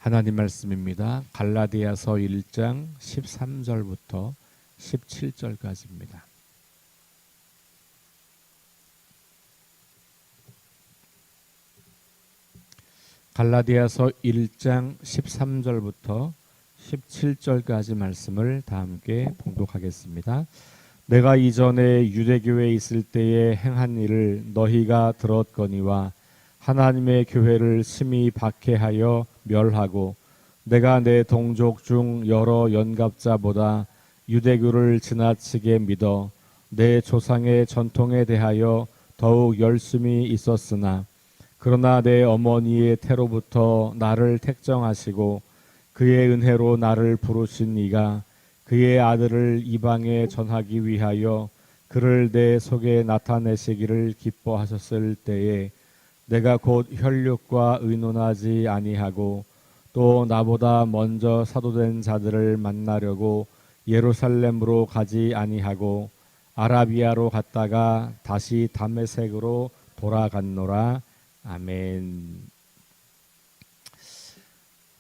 하나님 말씀입니다. 갈라디아서 1장 13절부터 17절까지입니다. 갈라디아서 1장 13절부터 17절까지 말씀을 다 함께 봉독하겠습니다. 내가 이전에 유대교회에 있을 때에 행한 일을 너희가 들었거니와 하나님의 교회를 심히 박해하여 멸하고 내가 내 동족 중 여러 연갑자보다 유대교를 지나치게 믿어 내 조상의 전통에 대하여 더욱 열심히 있었으나 그러나 내 어머니의 태로부터 나를 택정하시고 그의 은혜로 나를 부르신 이가 그의 아들을 이방에 전하기 위하여 그를 내 속에 나타내시기를 기뻐하셨을 때에 내가 곧 혈육과 의논하지 아니하고 또 나보다 먼저 사도된 자들을 만나려고 예루살렘으로 가지 아니하고 아라비아로 갔다가 다시 다메섹으로 돌아갔노라. 아멘.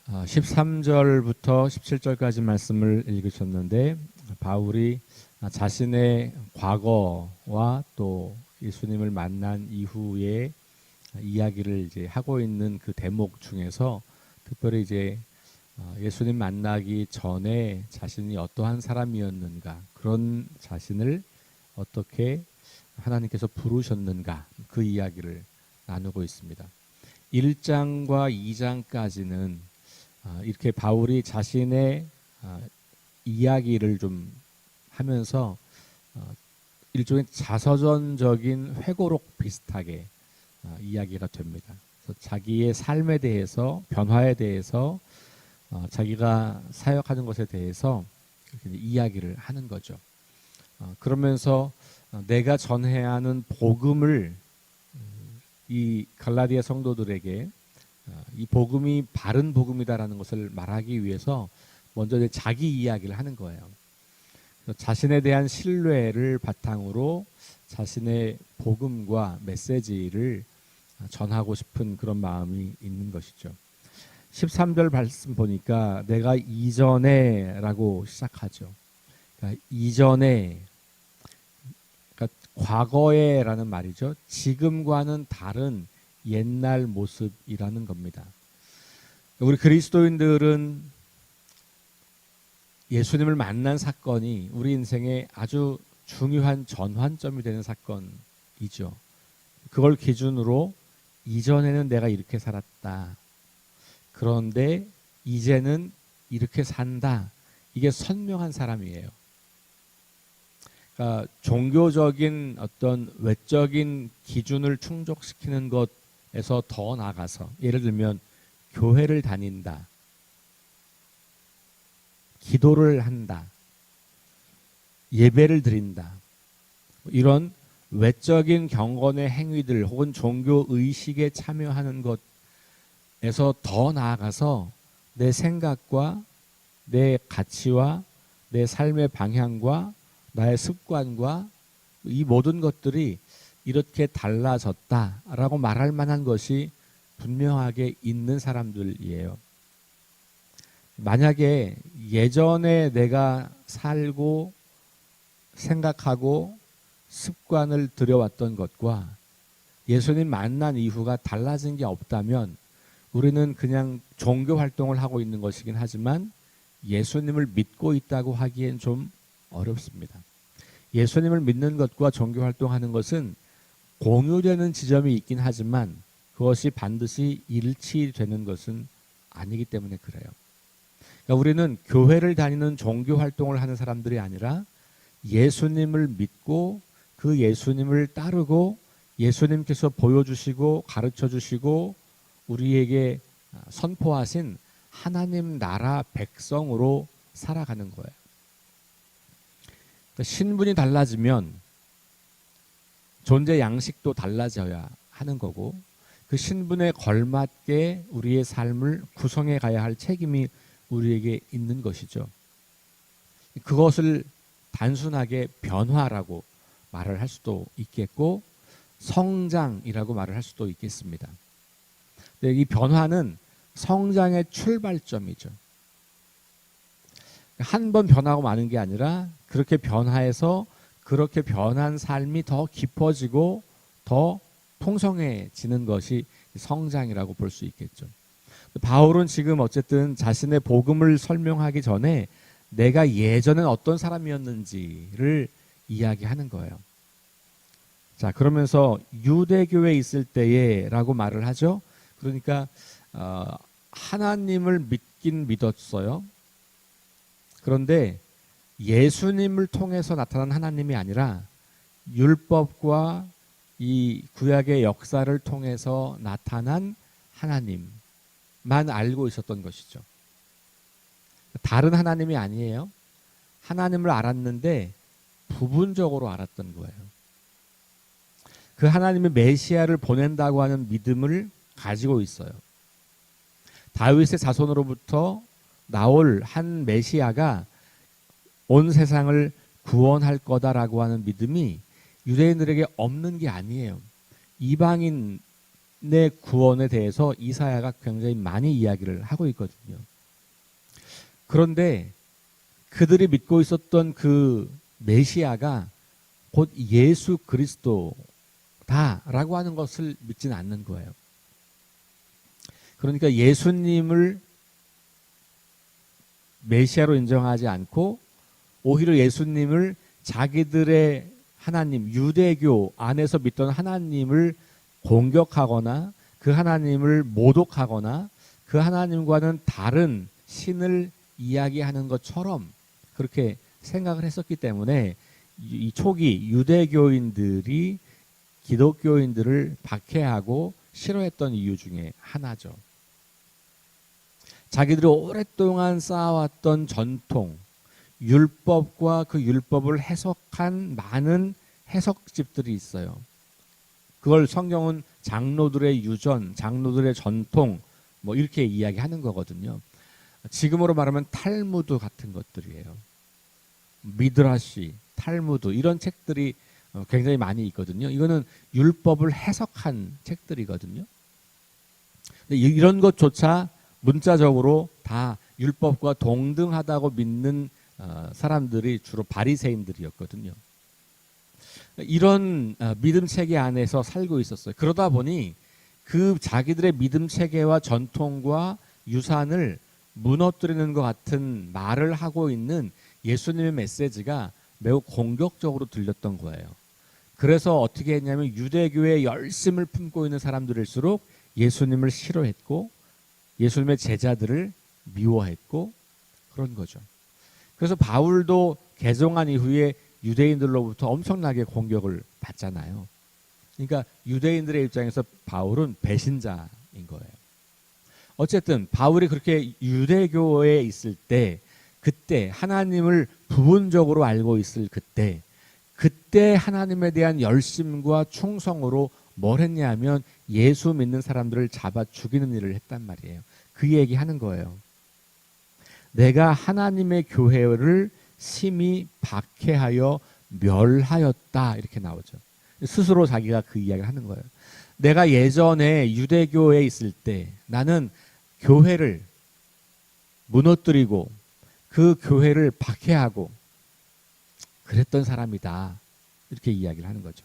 13절부터 17절까지 말씀을 읽으셨는데 바울이 자신의 과거와 또 예수님을 만난 이후에 이야기를 이제 하고 있는 그 대목 중에서 특별히 이제 예수님 만나기 전에 자신이 어떠한 사람이었는가, 그런 자신을 어떻게 하나님께서 부르셨는가, 그 이야기를 나누고 있습니다. 1장과 2장까지는 이렇게 바울이 자신의 이야기를 좀 하면서 일종의 자서전적인 회고록 비슷하게 이야기가 됩니다. 그래서 자기의 삶에 대해서, 변화에 대해서, 자기가 사역하는 것에 대해서 이렇게 이야기를 하는 거죠. 그러면서 내가 전해야 하는 복음을 이 갈라디아 성도들에게 이 복음이 바른 복음이다라는 것을 말하기 위해서 먼저 자기 이야기를 하는 거예요. 자신에 대한 신뢰를 바탕으로 자신의 복음과 메시지를 전하고 싶은 그런 마음이 있는 것이죠. 13절 말씀 보니까 내가 이전에 라고 시작하죠. 그러니까 이전에, 그러니까 과거에 라는 말이죠. 지금과는 다른 옛날 모습이라는 겁니다. 우리 그리스도인들은 예수님을 만난 사건이 우리 인생의 아주 중요한 전환점이 되는 사건이죠. 그걸 기준으로 이전에는 내가 이렇게 살았다. 그런데 이제는 이렇게 산다. 이게 선명한 사람이에요. 그러니까 종교적인 어떤 외적인 기준을 충족시키는 것에서 더 나아가서, 예를 들면 교회를 다닌다, 기도를 한다, 예배를 드린다, 이런 외적인 경건의 행위들 혹은 종교 의식에 참여하는 것에서 더 나아가서 내 생각과 내 가치와 내 삶의 방향과 나의 습관과 이 모든 것들이 이렇게 달라졌다라고 말할 만한 것이 분명하게 있는 사람들이에요. 만약에 예전에 내가 살고 생각하고 습관을 들여왔던 것과 예수님 만난 이후가 달라진 게 없다면 우리는 그냥 종교 활동을 하고 있는 것이긴 하지만 예수님을 믿고 있다고 하기엔 좀 어렵습니다. 예수님을 믿는 것과 종교 활동하는 것은 공유되는 지점이 있긴 하지만 그것이 반드시 일치되는 것은 아니기 때문에 그래요. 그러니까 우리는 교회를 다니는 종교 활동을 하는 사람들이 아니라 예수님을 믿고 그 예수님을 따르고 예수님께서 보여주시고 가르쳐주시고 우리에게 선포하신 하나님 나라 백성으로 살아가는 거예요. 그러니까 신분이 달라지면 존재 양식도 달라져야 하는 거고 그 신분에 걸맞게 우리의 삶을 구성해 가야 할 책임이 우리에게 있는 것이죠. 그것을 단순하게 변화라고 말을 할 수도 있겠고 성장이라고 말을 할 수도 있겠습니다. 근데 이 변화는 성장의 출발점이죠. 한 번 변하고 마는 게 아니라 그렇게 변화해서 그렇게 변한 삶이 더 깊어지고 더 풍성해지는 것이 성장이라고 볼 수 있겠죠. 바울은 지금 어쨌든 자신의 복음을 설명하기 전에 내가 예전엔 어떤 사람이었는지를 이야기하는 거예요. 자, 그러면서 유대교에 있을 때에라고 말을 하죠. 그러니까 하나님을 믿긴 믿었어요. 그런데 예수님을 통해서 나타난 하나님이 아니라 율법과 이 구약의 역사를 통해서 나타난 하나님만 알고 있었던 것이죠. 다른 하나님이 아니에요. 하나님을 알았는데 부분적으로 알았던 거예요. 그 하나님이 메시아를 보낸다고 하는 믿음을 가지고 있어요. 다윗의 자손으로부터 나올 한 메시아가 온 세상을 구원할 거다라고 하는 믿음이 유대인들에게 없는 게 아니에요. 이방인의 구원에 대해서 이사야가 굉장히 많이 이야기를 하고 있거든요. 그런데 그들이 믿고 있었던 그 메시아가 곧 예수 그리스도다라고 하는 것을 믿지는 않는 거예요. 그러니까 예수님을 메시아로 인정하지 않고 오히려 예수님을 자기들의 하나님, 유대교 안에서 믿던 하나님을 공격하거나 그 하나님을 모독하거나 그 하나님과는 다른 신을 이야기하는 것처럼 그렇게 생각을 했었기 때문에 이 초기 유대교인들이 기독교인들을 박해하고 싫어했던 이유 중에 하나죠. 자기들이 오랫동안 쌓아왔던 전통, 율법과 그 율법을 해석한 많은 해석집들이 있어요. 그걸 성경은 장로들의 유전, 장로들의 전통 뭐 이렇게 이야기하는 거거든요. 지금으로 말하면 탈무드 같은 것들이에요. 미드라시, 탈무드 이런 책들이 굉장히 많이 있거든요. 이거는 율법을 해석한 책들이거든요. 근데 이런 것조차 문자적으로 다 율법과 동등하다고 믿는 사람들이 주로 바리새인들이었거든요. 이런 믿음 체계 안에서 살고 있었어요. 그러다 보니 그 자기들의 믿음 체계와 전통과 유산을 무너뜨리는 것 같은 말을 하고 있는 예수님의 메시지가 매우 공격적으로 들렸던 거예요. 그래서 어떻게 했냐면 유대교의 열심을 품고 있는 사람들일수록 예수님을 싫어했고 예수님의 제자들을 미워했고 그런 거죠. 그래서 바울도 개종한 이후에 유대인들로부터 엄청나게 공격을 받잖아요. 그러니까 유대인들의 입장에서 바울은 배신자인 거예요. 어쨌든 바울이 그렇게 유대교에 있을 때 그때 하나님을 부분적으로 알고 있을 그때 하나님에 대한 열심과 충성으로 뭘 했냐면 예수 믿는 사람들을 잡아 죽이는 일을 했단 말이에요. 그 얘기하는 거예요. 내가 하나님의 교회를 심히 박해하여 멸하였다 이렇게 나오죠. 스스로 자기가 그 이야기를 하는 거예요. 내가 예전에 유대교에 있을 때 나는 교회를 무너뜨리고 그 교회를 박해하고 그랬던 사람이다. 이렇게 이야기를 하는 거죠.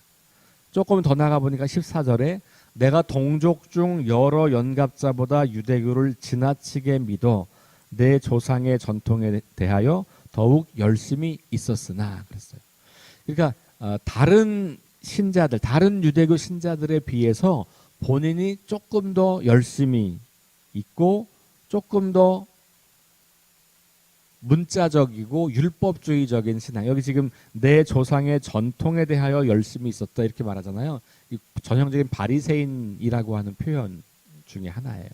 조금 더 나가 보니까 14절에 내가 동족 중 여러 연갑자보다 유대교를 지나치게 믿어 내 조상의 전통에 대하여 더욱 열심히 있었으나 그랬어요. 그러니까 다른 신자들, 다른 유대교 신자들에 비해서 본인이 조금 더 열심히 있고 조금 더 문자적이고 율법주의적인 신앙. 여기 지금 내 조상의 전통에 대하여 열심히 있었다 이렇게 말하잖아요. 이 전형적인 바리새인이라고 하는 표현 중에 하나예요.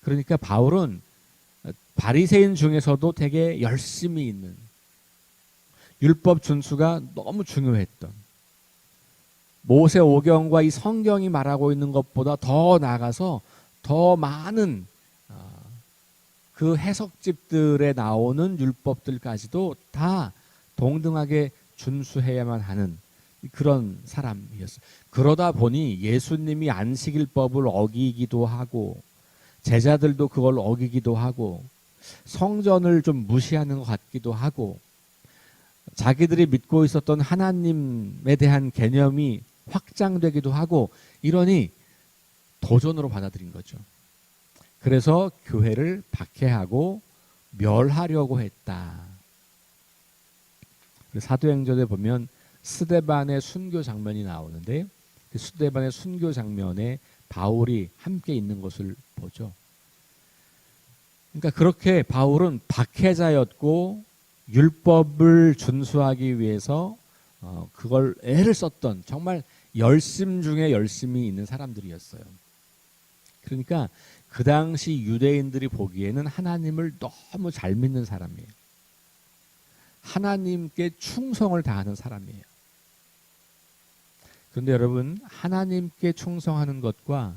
그러니까 바울은 바리새인 중에서도 되게 열심히 있는 율법 준수가 너무 중요했던 모세오경과 이 성경이 말하고 있는 것보다 더 나아가서 더 많은 그 해석집들에 나오는 율법들까지도 다 동등하게 준수해야만 하는 그런 사람이었어요. 그러다 보니 예수님이 안식일법을 어기기도 하고 제자들도 그걸 어기기도 하고 성전을 좀 무시하는 것 같기도 하고 자기들이 믿고 있었던 하나님에 대한 개념이 확장되기도 하고 이러니 도전으로 받아들인 거죠. 그래서 교회를 박해하고 멸하려고 했다. 사도행전에 보면 스데반의 순교 장면이 나오는데 그 스데반의 순교 장면에 바울이 함께 있는 것을 보죠. 그러니까 그렇게 바울은 박해자였고 율법을 준수하기 위해서 그걸 애를 썼던 정말 열심 중에 열심이 있는 사람들이었어요. 그러니까 그 당시 유대인들이 보기에는 하나님을 너무 잘 믿는 사람이에요. 하나님께 충성을 다하는 사람이에요. 그런데 여러분, 하나님께 충성하는 것과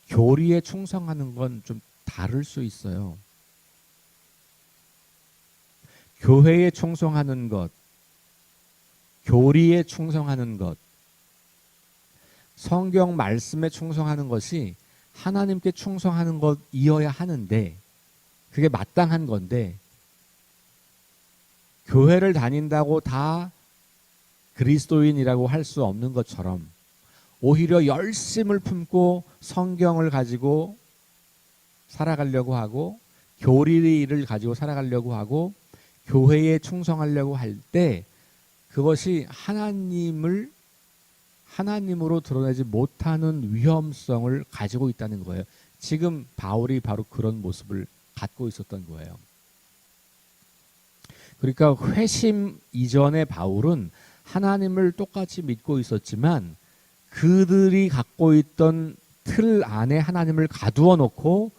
교리에 충성하는 건 좀 다를 수 있어요. 교회에 충성하는 것, 교리에 충성하는 것, 성경 말씀에 충성하는 것이 하나님께 충성하는 것이어야 하는데 그게 마땅한 건데 교회를 다닌다고 다 그리스도인이라고 할 수 없는 것처럼 오히려 열심을 품고 성경을 가지고 살아가려고 하고 교리를 가지고 살아가려고 하고 교회에 충성하려고 할 때 그것이 하나님으로 드러내지 못하는 위험성을 가지고 있다는 거예요. 지금 바울이 바로 그런 모습을 갖고 있었던 거예요. 그러니까 회심 이전의 바울은 하나님을 똑같이 믿고 있었지만 그들이 갖고 있던 틀 안에 하나님을 가두어 놓고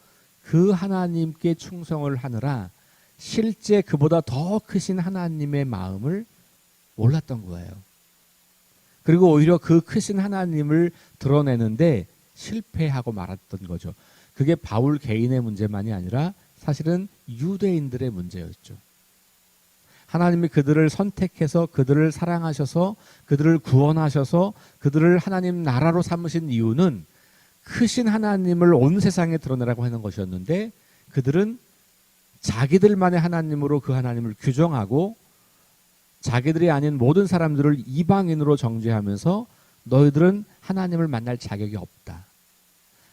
그 하나님께 충성을 하느라 실제 그보다 더 크신 하나님의 마음을 몰랐던 거예요. 그리고 오히려 그 크신 하나님을 드러내는데 실패하고 말았던 거죠. 그게 바울 개인의 문제만이 아니라 사실은 유대인들의 문제였죠. 하나님이 그들을 선택해서 그들을 사랑하셔서 그들을 구원하셔서 그들을 하나님 나라로 삼으신 이유는 크신 하나님을 온 세상에 드러내라고 하는 것이었는데 그들은 자기들만의 하나님으로 그 하나님을 규정하고 자기들이 아닌 모든 사람들을 이방인으로 정죄하면서 너희들은 하나님을 만날 자격이 없다.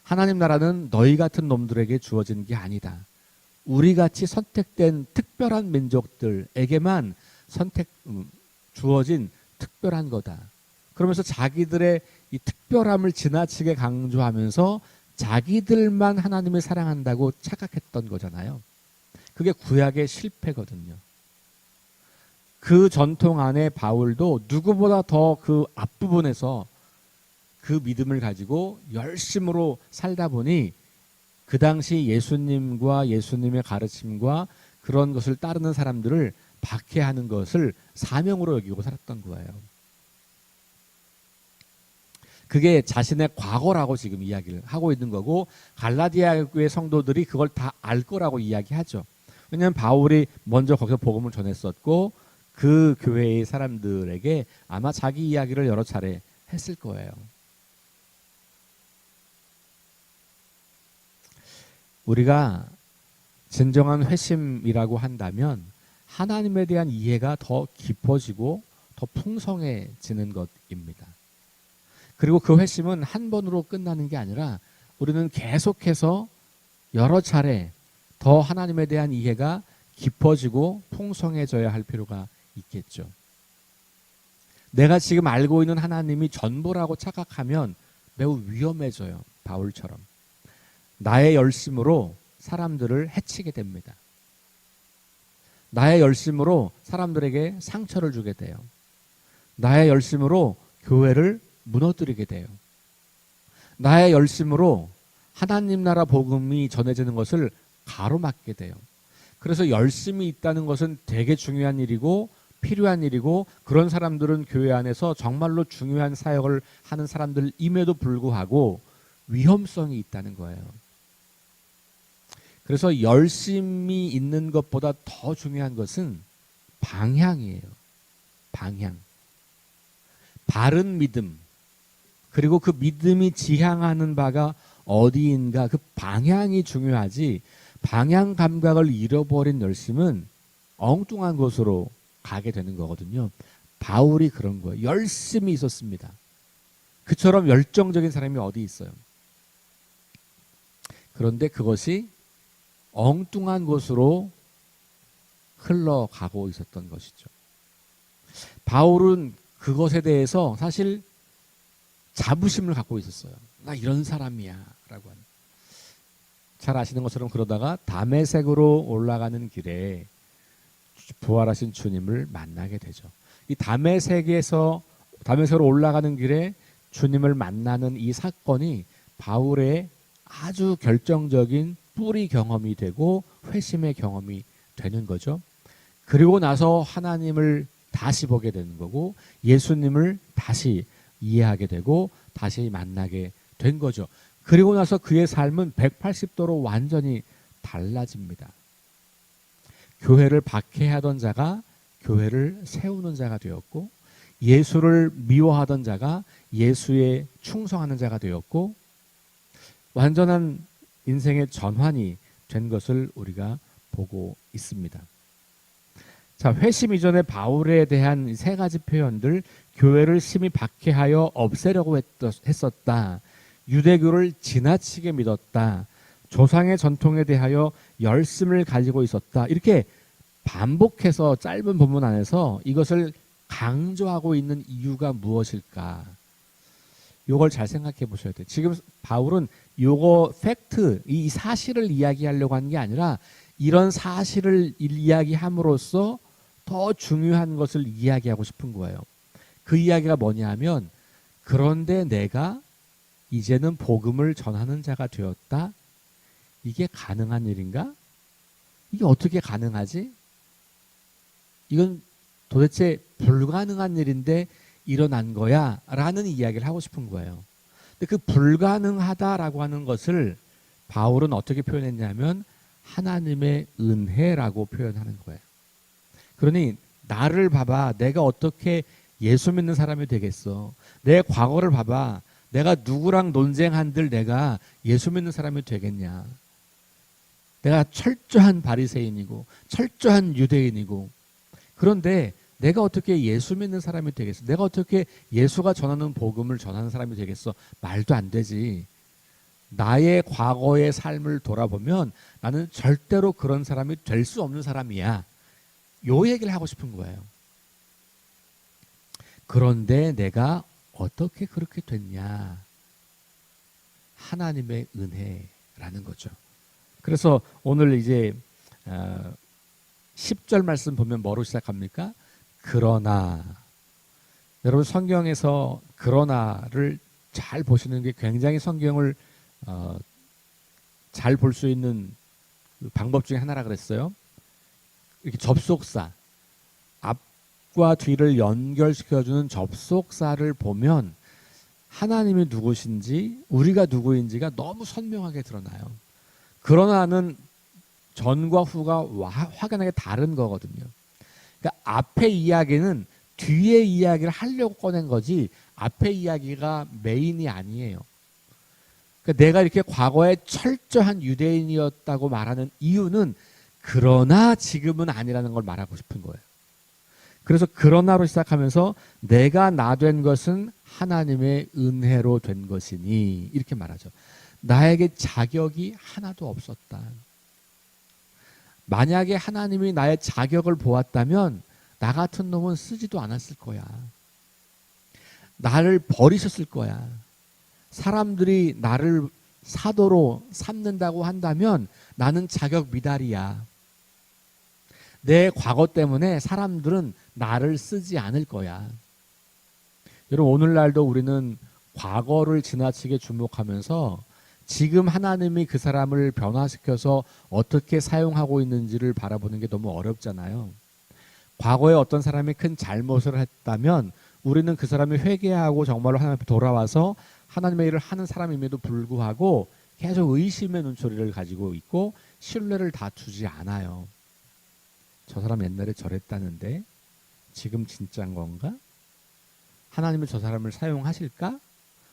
하나님 나라는 너희 같은 놈들에게 주어진 게 아니다. 우리같이 선택된 특별한 민족들에게만 주어진 특별한 거다. 그러면서 자기들의 이 특별함을 지나치게 강조하면서 자기들만 하나님을 사랑한다고 착각했던 거잖아요. 그게 구약의 실패거든요. 그 전통 안에 바울도 누구보다 더 그 앞부분에서 그 믿음을 가지고 열심으로 살다 보니 그 당시 예수님과 예수님의 가르침과 그런 것을 따르는 사람들을 박해하는 것을 사명으로 여기고 살았던 거예요. 그게 자신의 과거라고 지금 이야기를 하고 있는 거고 갈라디아 교회 성도들이 그걸 다 알 거라고 이야기하죠. 왜냐하면 바울이 먼저 거기서 복음을 전했었고 그 교회의 사람들에게 아마 자기 이야기를 여러 차례 했을 거예요. 우리가 진정한 회심이라고 한다면 하나님에 대한 이해가 더 깊어지고 더 풍성해지는 것입니다. 그리고 그 회심은 한 번으로 끝나는 게 아니라 우리는 계속해서 여러 차례 더 하나님에 대한 이해가 깊어지고 풍성해져야 할 필요가 있겠죠. 내가 지금 알고 있는 하나님이 전부라고 착각하면 매우 위험해져요. 바울처럼. 나의 열심으로 사람들을 해치게 됩니다. 나의 열심으로 사람들에게 상처를 주게 돼요. 나의 열심으로 교회를 무너뜨리게 돼요. 나의 열심으로 하나님 나라 복음이 전해지는 것을 가로막게 돼요. 그래서 열심이 있다는 것은 되게 중요한 일이고 필요한 일이고 그런 사람들은 교회 안에서 정말로 중요한 사역을 하는 사람들임에도 불구하고 위험성이 있다는 거예요. 그래서 열심이 있는 것보다 더 중요한 것은 방향이에요. 방향. 바른 믿음. 그리고 그 믿음이 지향하는 바가 어디인가 그 방향이 중요하지, 방향 감각을 잃어버린 열심은 엉뚱한 곳으로 가게 되는 거거든요. 바울이 그런 거예요. 열심히 있었습니다. 그처럼 열정적인 사람이 어디 있어요. 그런데 그것이 엉뚱한 곳으로 흘러가고 있었던 것이죠. 바울은 그것에 대해서 사실 자부심을 갖고 있었어요. 나 이런 사람이야 라고 하는. 잘 아시는 것처럼 그러다가 다메섹으로 올라가는 길에 부활하신 주님을 만나게 되죠. 이 다메섹으로 올라가는 길에 주님을 만나는 이 사건이 바울의 아주 결정적인 뿌리 경험이 되고 회심의 경험이 되는 거죠. 그리고 나서 하나님을 다시 보게 되는 거고 예수님을 다시 이해하게 되고 다시 만나게 된 거죠. 그리고 나서 그의 삶은 180도로 완전히 달라집니다. 교회를 박해하던 자가 교회를 세우는 자가 되었고, 예수를 미워하던 자가 예수에 충성하는 자가 되었고, 완전한 인생의 전환이 된 것을 우리가 보고 있습니다. 자, 회심 이전에 바울에 대한 세 가지 표현들, 교회를 심히 박해하여 없애려고 했었다, 유대교를 지나치게 믿었다, 조상의 전통에 대하여 열심을 가지고 있었다, 이렇게 반복해서 짧은 본문 안에서 이것을 강조하고 있는 이유가 무엇일까? 이걸 잘 생각해 보셔야 돼요. 지금 바울은 요거 팩트, 이 사실을 이야기하려고 하는 게 아니라 이런 사실을 이야기함으로써 더 중요한 것을 이야기하고 싶은 거예요. 그 이야기가 뭐냐 하면, 그런데 내가 이제는 복음을 전하는 자가 되었다. 이게 가능한 일인가? 이게 어떻게 가능하지? 이건 도대체 불가능한 일인데 일어난 거야 라는 이야기를 하고 싶은 거예요. 근데 그 불가능하다라고 하는 것을 바울은 어떻게 표현했냐면 하나님의 은혜라고 표현하는 거예요. 그러니 나를 봐봐, 내가 어떻게 예수 믿는 사람이 되겠어. 내 과거를 봐봐, 내가 누구랑 논쟁한들 내가 예수 믿는 사람이 되겠냐. 내가 철저한 바리새인이고 철저한 유대인이고, 그런데 내가 어떻게 예수 믿는 사람이 되겠어? 내가 어떻게 예수가 전하는 복음을 전하는 사람이 되겠어? 말도 안 되지. 나의 과거의 삶을 돌아보면 나는 절대로 그런 사람이 될 수 없는 사람이야. 요 얘기를 하고 싶은 거예요. 그런데 내가 어떻게 그렇게 됐냐? 하나님의 은혜라는 거죠. 그래서 오늘 이제 10절 말씀 보면 뭐로 시작합니까? 그러나. 여러분 성경에서 그러나를 잘 보시는 게 굉장히 성경을 잘 볼 수 있는 방법 중에 하나라 그랬어요. 이렇게 접속사, 앞과 뒤를 연결시켜주는 접속사를 보면 하나님이 누구신지 우리가 누구인지가 너무 선명하게 드러나요. 그러나는 전과 후가 확연하게 다른 거거든요. 그러니까 앞의 이야기는 뒤의 이야기를 하려고 꺼낸 거지 앞의 이야기가 메인이 아니에요. 그러니까 내가 이렇게 과거에 철저한 유대인이었다고 말하는 이유는 그러나 지금은 아니라는 걸 말하고 싶은 거예요. 그래서 그러나로 시작하면서 내가 나 된 것은 하나님의 은혜로 된 것이니 이렇게 말하죠. 나에게 자격이 하나도 없었다. 만약에 하나님이 나의 자격을 보았다면 나 같은 놈은 쓰지도 않았을 거야. 나를 버리셨을 거야. 사람들이 나를 사도로 삼는다고 한다면 나는 자격 미달이야. 내 과거 때문에 사람들은 나를 쓰지 않을 거야. 여러분 오늘날도 우리는 과거를 지나치게 주목하면서 지금 하나님이 그 사람을 변화시켜서 어떻게 사용하고 있는지를 바라보는 게 너무 어렵잖아요. 과거에 어떤 사람이 큰 잘못을 했다면 우리는 그 사람이 회개하고 정말로 하나님 앞에 돌아와서 하나님의 일을 하는 사람임에도 불구하고 계속 의심의 눈초리를 가지고 있고 신뢰를 다 두지 않아요. 저 사람 옛날에 저랬다는데 지금 진짜인 건가? 하나님은 저 사람을 사용하실까?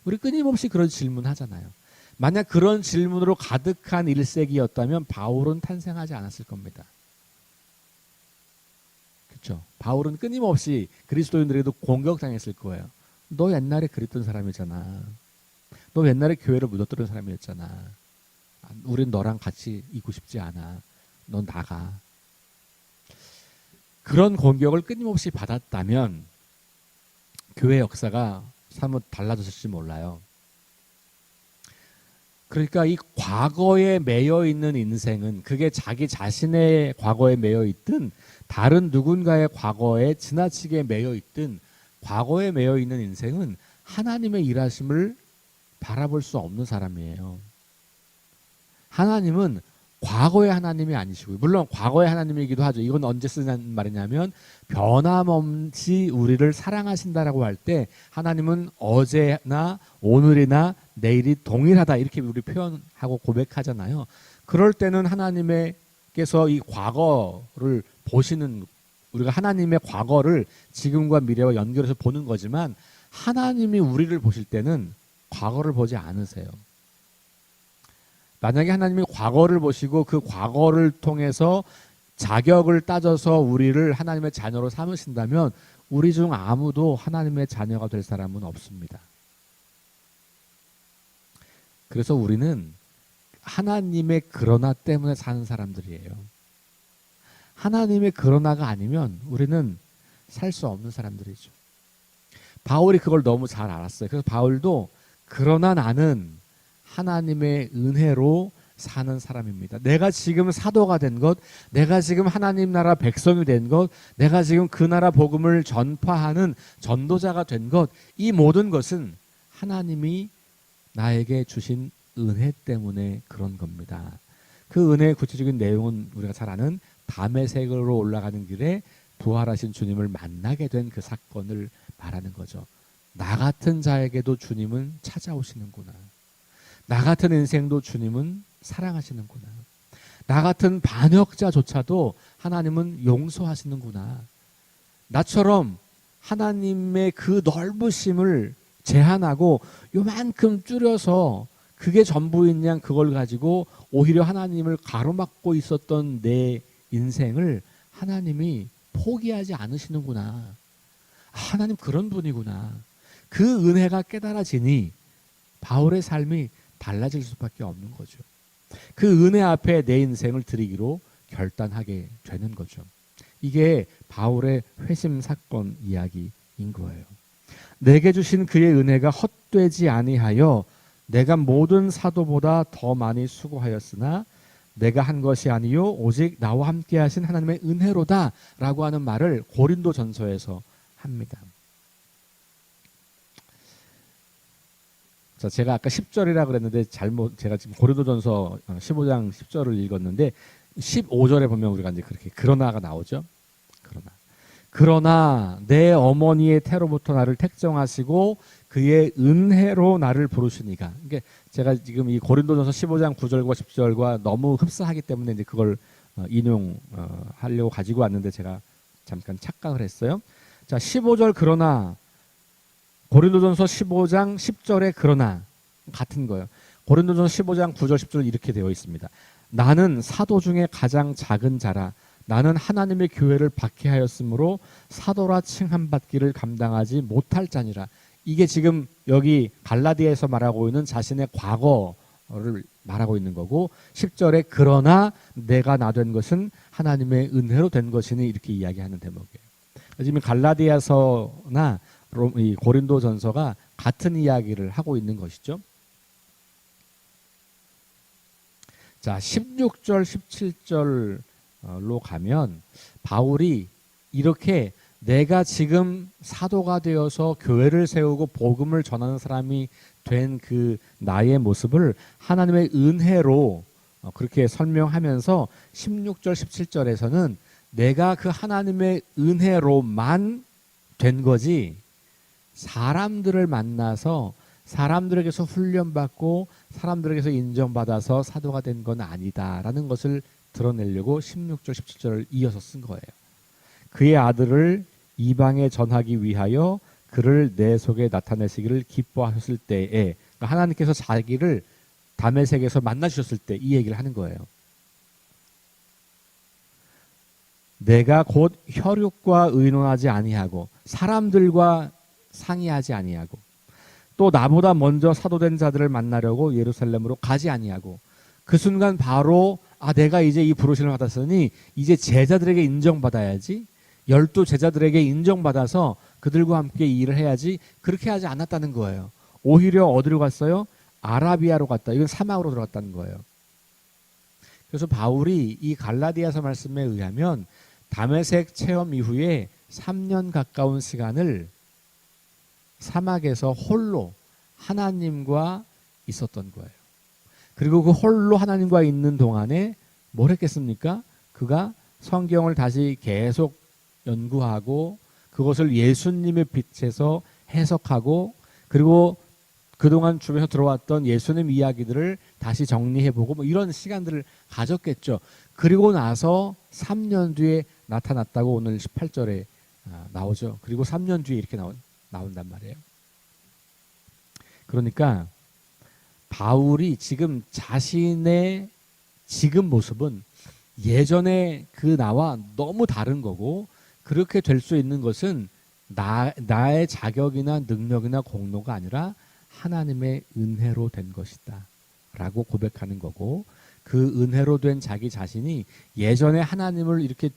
우리 끊임없이 그런 질문하잖아요. 만약 그런 질문으로 가득한 1세기였다면 바울은 탄생하지 않았을 겁니다. 그렇죠? 바울은 끊임없이 그리스도인들에게도 공격당했을 거예요. 너 옛날에 그랬던 사람이잖아. 너 옛날에 교회를 묻어뜨린 사람이었잖아. 우린 너랑 같이 있고 싶지 않아. 넌 나가. 그런 공격을 끊임없이 받았다면 교회 역사가 사뭇 달라졌을지 몰라요. 그러니까 이 과거에 매여 있는 인생은 그게 자기 자신의 과거에 매여 있든 다른 누군가의 과거에 지나치게 매여 있든 과거에 매여 있는 인생은 하나님의 일하심을 바라볼 수 없는 사람이에요. 하나님은 과거의 하나님이 아니시고요. 물론 과거의 하나님이기도 하죠. 이건 언제 쓰는 말이냐면 변함없이 우리를 사랑하신다라고 할 때 하나님은 어제나 오늘이나 내일이 동일하다 이렇게 우리 표현하고 고백하잖아요. 그럴 때는 하나님께서 이 과거를 보시는 우리가 하나님의 과거를 지금과 미래와 연결해서 보는 거지만 하나님이 우리를 보실 때는 과거를 보지 않으세요. 만약에 하나님이 과거를 보시고 그 과거를 통해서 자격을 따져서 우리를 하나님의 자녀로 삼으신다면 우리 중 아무도 하나님의 자녀가 될 사람은 없습니다. 그래서 우리는 하나님의 그러나 때문에 사는 사람들이에요. 하나님의 그러나가 아니면 우리는 살 수 없는 사람들이죠. 바울이 그걸 너무 잘 알았어요. 그래서 바울도 그러나 나는 하나님의 은혜로 사는 사람입니다. 내가 지금 사도가 된 것, 내가 지금 하나님 나라 백성이 된 것, 내가 지금 그 나라 복음을 전파하는 전도자가 된 것, 이 모든 것은 하나님이 나에게 주신 은혜 때문에 그런 겁니다. 그 은혜의 구체적인 내용은 우리가 잘 아는 다메섹으로 올라가는 길에 부활하신 주님을 만나게 된 그 사건을 말하는 거죠. 나 같은 자에게도 주님은 찾아오시는구나. 나 같은 인생도 주님은 사랑하시는구나. 나 같은 반역자조차도 하나님은 용서하시는구나. 나처럼 하나님의 그 넓으심을 제한하고 요만큼 줄여서 그게 전부인 양 그걸 가지고 오히려 하나님을 가로막고 있었던 내 인생을 하나님이 포기하지 않으시는구나. 하나님 그런 분이구나. 그 은혜가 깨달아지니 바울의 삶이 달라질 수밖에 없는 거죠. 그 은혜 앞에 내 인생을 드리기로 결단하게 되는 거죠. 이게 바울의 회심 사건 이야기인 거예요. 내게 주신 그의 은혜가 헛되지 아니하여 내가 모든 사도보다 더 많이 수고하였으나 내가 한 것이 아니요 오직 나와 함께 하신 하나님의 은혜로다 라고 하는 말을 고린도전서에서 합니다. 자, 제가 아까 10절이라 그랬는데 제가 지금 고린도전서 15장 10절을 읽었는데 15절에 보면 우리가 이제 그렇게 그러나가 나오죠. 그러나 내 어머니의 태로부터 나를 택정하시고 그의 은혜로 나를 부르시니가. 그러니까 제가 지금 이 고린도전서 15장 9절과 10절과 너무 흡사하기 때문에 이제 그걸 인용하려고 가지고 왔는데 제가 잠깐 착각을 했어요. 자, 15절 그러나 고린도전서 15장 10절에 그러나 같은 거예요. 고린도전서 15장 9절 10절 이렇게 되어 있습니다. 나는 사도 중에 가장 작은 자라 나는 하나님의 교회를 박해하였으므로 사도라 칭함받기를 감당하지 못할 자니라. 이게 지금 여기 갈라디아에서 말하고 있는 자신의 과거를 말하고 있는 거고 10절에 그러나 내가 나 된 것은 하나님의 은혜로 된 것이니 이렇게 이야기하는 대목이에요. 지금 갈라디아서나 이 고린도전서가 같은 이야기를 하고 있는 것이죠. 자, 16절 17절로 가면 바울이 이렇게 내가 지금 사도가 되어서 교회를 세우고 복음을 전하는 사람이 된 그 나의 모습을 하나님의 은혜로 그렇게 설명하면서 16절 17절에서는 내가 그 하나님의 은혜로만 된 거지 사람들을 만나서 사람들에게서 훈련받고 사람들에게서 인정받아서 사도가 된 건 아니다라는 것을 드러내려고 16절 17절을 이어서 쓴 거예요. 그의 아들을 이방에 전하기 위하여 그를 내 속에 나타내시기를 기뻐하셨을 때에 그러니까 하나님께서 자기를 다메섹에서 만나주셨을 때 이 얘기를 하는 거예요. 내가 곧 혈육과 의논하지 아니하고 사람들과 상의하지 아니하고 또 나보다 먼저 사도된 자들을 만나려고 예루살렘으로 가지 아니하고 그 순간 바로 내가 이제 이 부르심을 받았으니 이제 제자들에게 인정받아야지, 12 제자들에게 인정받아서 그들과 함께 이 일을 해야지, 그렇게 하지 않았다는 거예요. 오히려 어디로 갔어요? 아라비아로 갔다. 이건 사막으로 들어갔다는 거예요. 그래서 바울이 이 갈라디아서 말씀에 의하면 다메섹 체험 이후에 3년 가까운 시간을 사막에서 홀로 하나님과 있었던 거예요. 그리고 그 홀로 하나님과 있는 동안에 뭘 했겠습니까? 그가 성경을 다시 계속 연구하고 그것을 예수님의 빛에서 해석하고 그리고 그동안 주변에서 들어왔던 예수님 이야기들을 다시 정리해보고 뭐 이런 시간들을 가졌겠죠. 그리고 나서 3년 뒤에 나타났다고 오늘 18절에 나오죠. 그리고 3년 뒤에 이렇게 나온단 말이에요. 그러니까 바울이 지금 자신의 지금 모습은 예전에 그 나와 너무 다른 거고, 그렇게 될 수 있는 것은 나의 자격이나 능력이나 공로가 아니라 하나님의 은혜로 된 것이다 라고 고백하는 거고, 그 은혜로 된 자기 자신이 예전에 하나님을 이렇게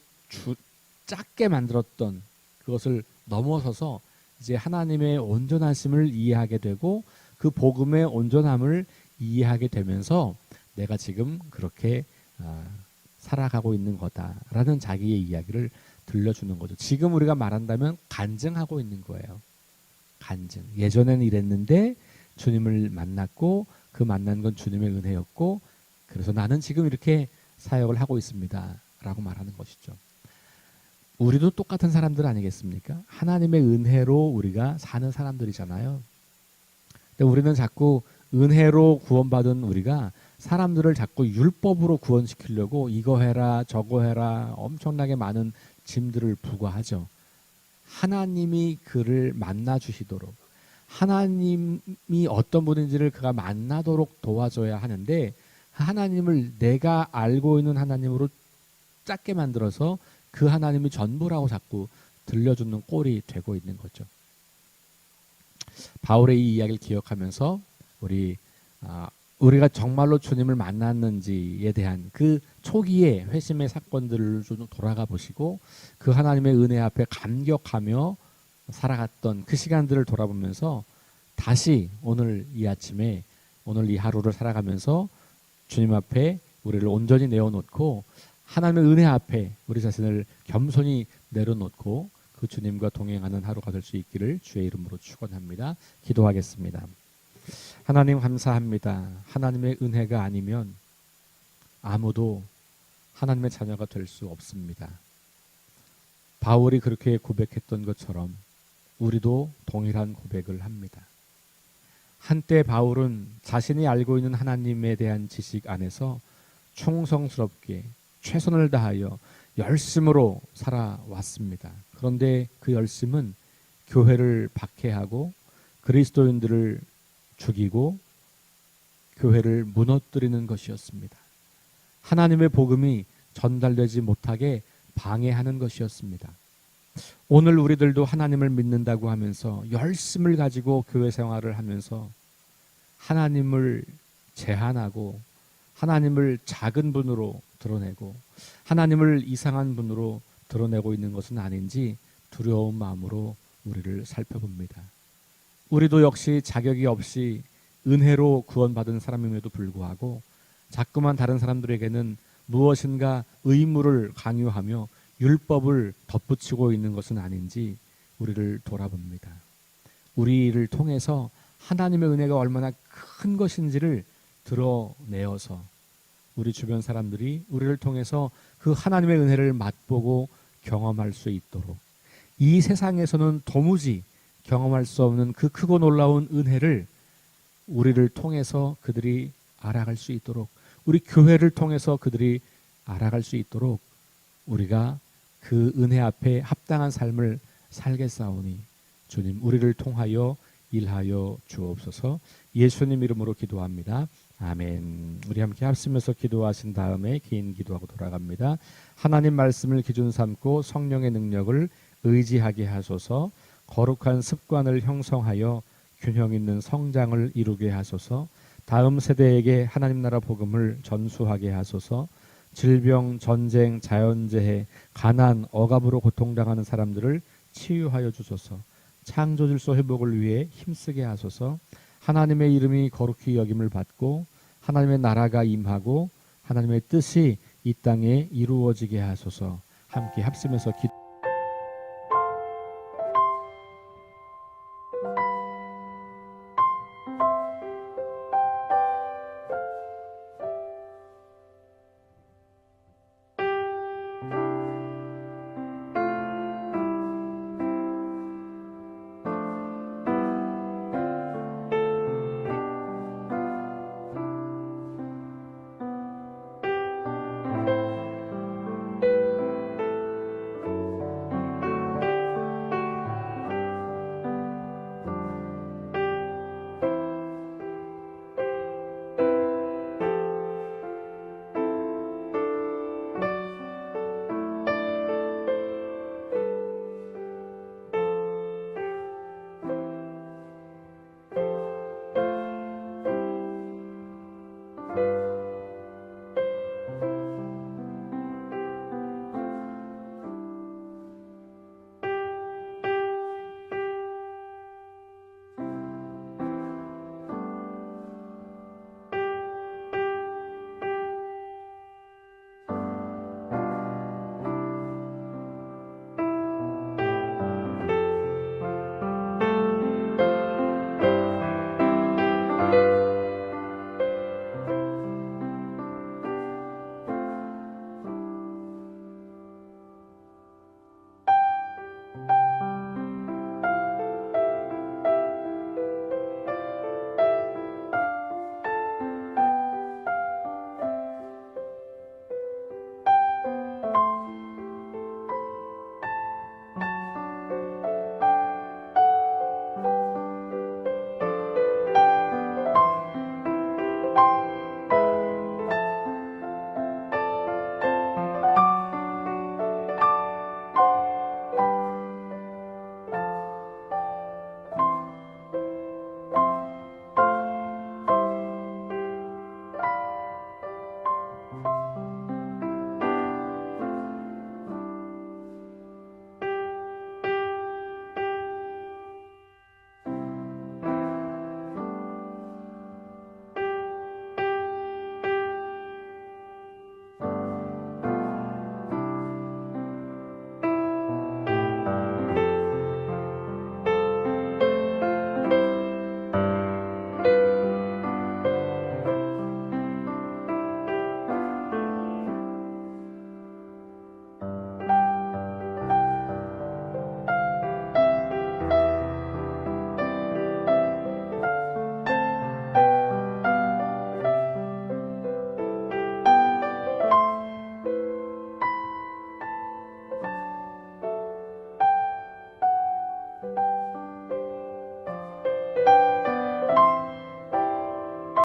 작게 만들었던 그것을 넘어서서 이제 하나님의 온전하심을 이해하게 되고 그 복음의 온전함을 이해하게 되면서 내가 지금 그렇게 살아가고 있는 거다라는 자기의 이야기를 들려주는 거죠. 지금 우리가 말한다면 간증하고 있는 거예요. 간증. 예전에는 이랬는데 주님을 만났고 그 만난 건 주님의 은혜였고 그래서 나는 지금 이렇게 사역을 하고 있습니다 라고 말하는 것이죠. 우리도 똑같은 사람들 아니겠습니까? 하나님의 은혜로 우리가 사는 사람들이잖아요. 근데 우리는 자꾸 은혜로 구원받은 우리가 사람들을 자꾸 율법으로 구원시키려고 이거 해라 저거 해라 엄청나게 많은 짐들을 부과하죠. 하나님이 그를 만나 주시도록, 하나님이 어떤 분인지를 그가 만나도록 도와줘야 하는데 하나님을 내가 알고 있는 하나님으로 작게 만들어서 그 하나님이 전부라고 자꾸 들려주는 꼴이 되고 있는 거죠. 바울의 이 이야기를 기억하면서 우리가 정말로 주님을 만났는지에 대한 그 초기의 회심의 사건들을 좀 돌아가 보시고 그 하나님의 은혜 앞에 감격하며 살아갔던 그 시간들을 돌아보면서 다시 오늘 이 아침에 오늘 이 하루를 살아가면서 주님 앞에 우리를 온전히 내어놓고 하나님의 은혜 앞에 우리 자신을 겸손히 내려놓고 그 주님과 동행하는 하루가 될 수 있기를 주의 이름으로 축원합니다. 기도하겠습니다. 하나님 감사합니다. 하나님의 은혜가 아니면 아무도 하나님의 자녀가 될 수 없습니다. 바울이 그렇게 고백했던 것처럼 우리도 동일한 고백을 합니다. 한때 바울은 자신이 알고 있는 하나님에 대한 지식 안에서 충성스럽게 최선을 다하여 열심으로 살아왔습니다. 그런데 그 열심은 교회를 박해하고 그리스도인들을 죽이고 교회를 무너뜨리는 것이었습니다. 하나님의 복음이 전달되지 못하게 방해하는 것이었습니다. 오늘 우리들도 하나님을 믿는다고 하면서 열심을 가지고 교회 생활을 하면서 하나님을 제한하고 하나님을 작은 분으로 드러내고 하나님을 이상한 분으로 드러내고 있는 것은 아닌지 두려운 마음으로 우리를 살펴봅니다. 우리도 역시 자격이 없이 은혜로 구원받은 사람임에도 불구하고 자꾸만 다른 사람들에게는 무엇인가 의무를 강요하며 율법을 덧붙이고 있는 것은 아닌지 우리를 돌아봅니다. 우리를 통해서 하나님의 은혜가 얼마나 큰 것인지를 드러내어서 우리 주변 사람들이 우리를 통해서 그 하나님의 은혜를 맛보고 경험할 수 있도록, 이 세상에서는 도무지 경험할 수 없는 그 크고 놀라운 은혜를 우리를 통해서 그들이 알아갈 수 있도록, 우리 교회를 통해서 그들이 알아갈 수 있도록 우리가 그 은혜 앞에 합당한 삶을 살겠사오니 주님 우리를 통하여 일하여 주옵소서. 예수님 이름으로 기도합니다. 아멘. 우리 함께 합심해서 기도하신 다음에 개인 기도하고 돌아갑니다. 하나님 말씀을 기준 삼고 성령의 능력을 의지하게 하소서. 거룩한 습관을 형성하여 균형 있는 성장을 이루게 하소서. 다음 세대에게 하나님 나라 복음을 전수하게 하소서. 질병, 전쟁, 자연재해, 가난, 억압으로 고통당하는 사람들을 치유하여 주소서. 창조질서 회복을 위해 힘쓰게 하소서. 하나님의 이름이 거룩히 여김을 받고 하나님의 나라가 임하고 하나님의 뜻이 이 땅에 이루어지게 하소서. 함께 합심해서 기도